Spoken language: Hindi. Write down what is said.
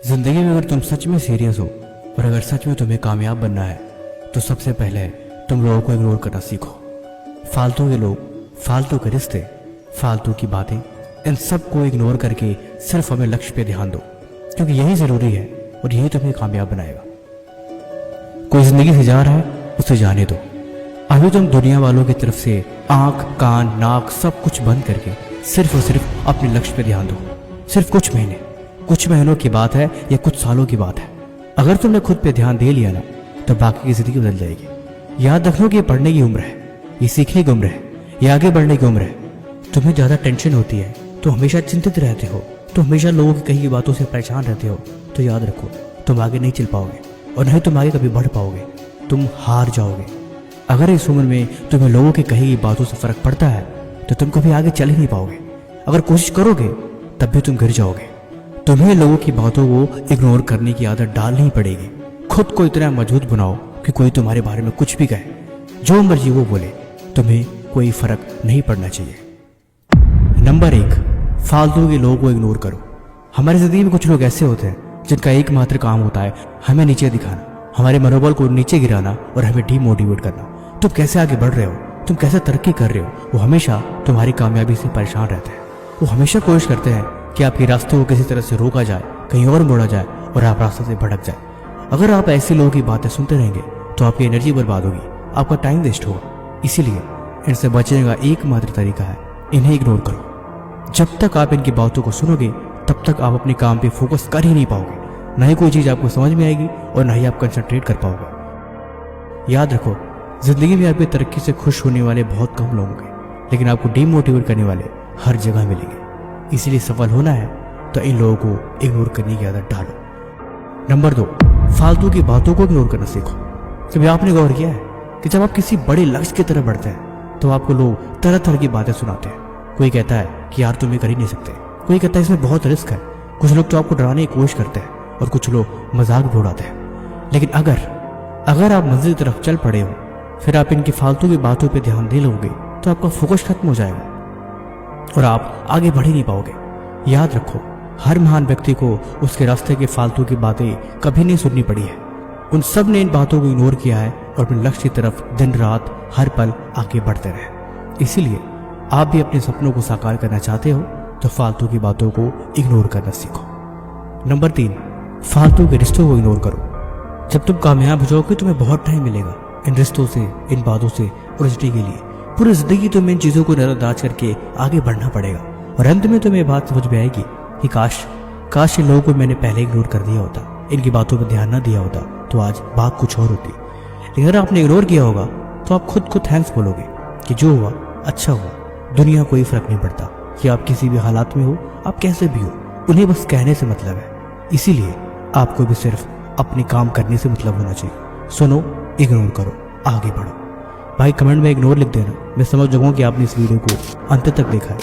जिंदगी में अगर तुम सच में सीरियस हो और अगर सच में तुम्हें कामयाब बनना है तो सबसे पहले तुम लोगों को इग्नोर करना सीखो। फालतू के लोग, फालतू के रिश्ते, फालतू की बातें, इन सब को इग्नोर करके सिर्फ हमें लक्ष्य पे ध्यान दो, क्योंकि यही ज़रूरी है और यही तुम्हें कामयाब बनाएगा। कोई ज़िंदगी से जा रहा है उसे जाने दो। अभी तुम दुनिया वालों की तरफ से आंख, कान, नाक सब कुछ बंद करके सिर्फ और सिर्फ अपने लक्ष्य पे ध्यान दो। सिर्फ कुछ महीनों की बात है या कुछ सालों की बात है। अगर तुमने खुद पे ध्यान दे लिया ना तो बाकी की जिंदगी बदल जाएगी। याद रखो कि ये पढ़ने की उम्र है, ये सीखने की उम्र है, ये आगे बढ़ने की उम्र है। तुम्हें ज़्यादा टेंशन होती है तो हमेशा चिंतित रहते हो, तो हमेशा लोगों की कही की बातों से परेशान रहते हो, तो याद रखो तुम आगे नहीं चल पाओगे और नहीं तुम आगे कभी बढ़ पाओगे, तुम हार जाओगे। अगर इस उम्र में तुम्हें लोगों की कही की बातों से फर्क पड़ता है तो तुम कभी आगे चल ही नहीं पाओगे। अगर कोशिश करोगे तब भी तुम गिर जाओगे। तुम्हें लोगों की बातों को इग्नोर करने की आदत डालनी पड़ेगी। खुद को इतना मजबूत बनाओ कि कोई तुम्हारे बारे में कुछ भी कहे, जो मर्जी वो बोले, तुम्हें कोई फर्क नहीं पड़ना चाहिए। नंबर 1, फालतू के लोगों को इग्नोर करो। हमारी जिंदगी में कुछ लोग ऐसे होते हैं जिनका एकमात्र काम होता है हमें नीचे दिखाना, हमारे मनोबल को नीचे गिराना और हमें डीमोटिवेट करना। तुम कैसे आगे बढ़ रहे हो, तुम कैसे तरक्की कर रहे हो, वो हमेशा तुम्हारी कामयाबी से परेशान रहते हैं। वो हमेशा कोशिश करते हैं कि आपके रास्ते को किसी तरह से रोका जाए, कहीं और मोड़ा जाए और आप रास्ते से भटक जाए। अगर आप ऐसे लोगों की बातें सुनते रहेंगे तो आपकी एनर्जी बर्बाद होगी, आपका टाइम वेस्ट होगा। इसीलिए इनसे बचने का एकमात्र तरीका है इन्हें इग्नोर करो। जब तक आप इनकी बातों को सुनोगे तब तक आप अपने काम पे फोकस कर ही नहीं पाओगे, ना ही कोई चीज़ आपको समझ में आएगी और ना ही आप कंसंट्रेट कर पाओगे। याद रखो, जिंदगी में आपकी तरक्की से खुश होने वाले बहुत कम लोग होंगे, लेकिन आपको डीमोटिवेट करने वाले हर जगह मिलेंगे। इसीलिए सफल होना है तो इन लोगों को इग्नोर करने की आदत डालो। नंबर 2, फालतू की बातों को इग्नोर करना सीखो। कभी आपने गौर किया है कि जब आप किसी बड़े लक्ष्य की तरफ बढ़ते हैं तो आपको लोग तरह तरह की बातें सुनाते हैं। कोई कहता है कि यार तुम ये कर ही नहीं सकते, कोई कहता है इसमें बहुत रिस्क है। कुछ लोग तो आपको डराने की कोशिश करते हैं और कुछ लोग मजाक भी उड़ाते हैं। लेकिन अगर आप मंजिल की तरफ चल पड़े हो, फिर आप इनकी फालतू की बातों पर ध्यान दे लोगे तो आपका फोकस खत्म हो जाएगा और आप आगे बढ़ ही नहीं पाओगे। याद रखो, हर महान व्यक्ति को उसके रास्ते के फालतू की बातें कभी नहीं सुननी पड़ी है। उन सब ने इन बातों को इग्नोर किया है और अपने लक्ष्य की तरफ दिन रात हर पल आगे बढ़ते रहे। इसीलिए आप भी अपने सपनों को साकार करना चाहते हो तो फालतू की बातों को इग्नोर करना सीखो। नंबर 3, फालतू के रिश्तों को इग्नोर करो। जब तुम कामयाब हो जाओगे तुम्हें बहुत टाइम मिलेगा इन रिश्तों से, इन बातों से उलझने के लिए। पूरी जिंदगी तुम्हें इन चीज़ों को नजरअंदाज करके आगे बढ़ना पड़ेगा और अंत में तुम्हें बात समझ में आएगी कि काश इन लोगों को मैंने पहले इग्नोर कर दिया होता, इनकी बातों पर ध्यान न दिया होता तो आज बात कुछ और होती। लेकिन अगर आपने इग्नोर किया होगा तो आप खुद को थैंक्स बोलोगे कि जो हुआ अच्छा हुआ। दुनिया कोई फर्क नहीं पड़ता कि आप किसी भी हालात में हो, आप कैसे भी हो, उन्हें बस कहने से मतलब है। इसीलिए आपको भी सिर्फ अपने काम करने से मतलब होना चाहिए। सुनो, इग्नोर करो, आगे बढ़ो। भाई कमेंट में इग्नोर लिख देना, मैं समझ जाऊंगा कि आपने इस वीडियो को अंत तक देखा है।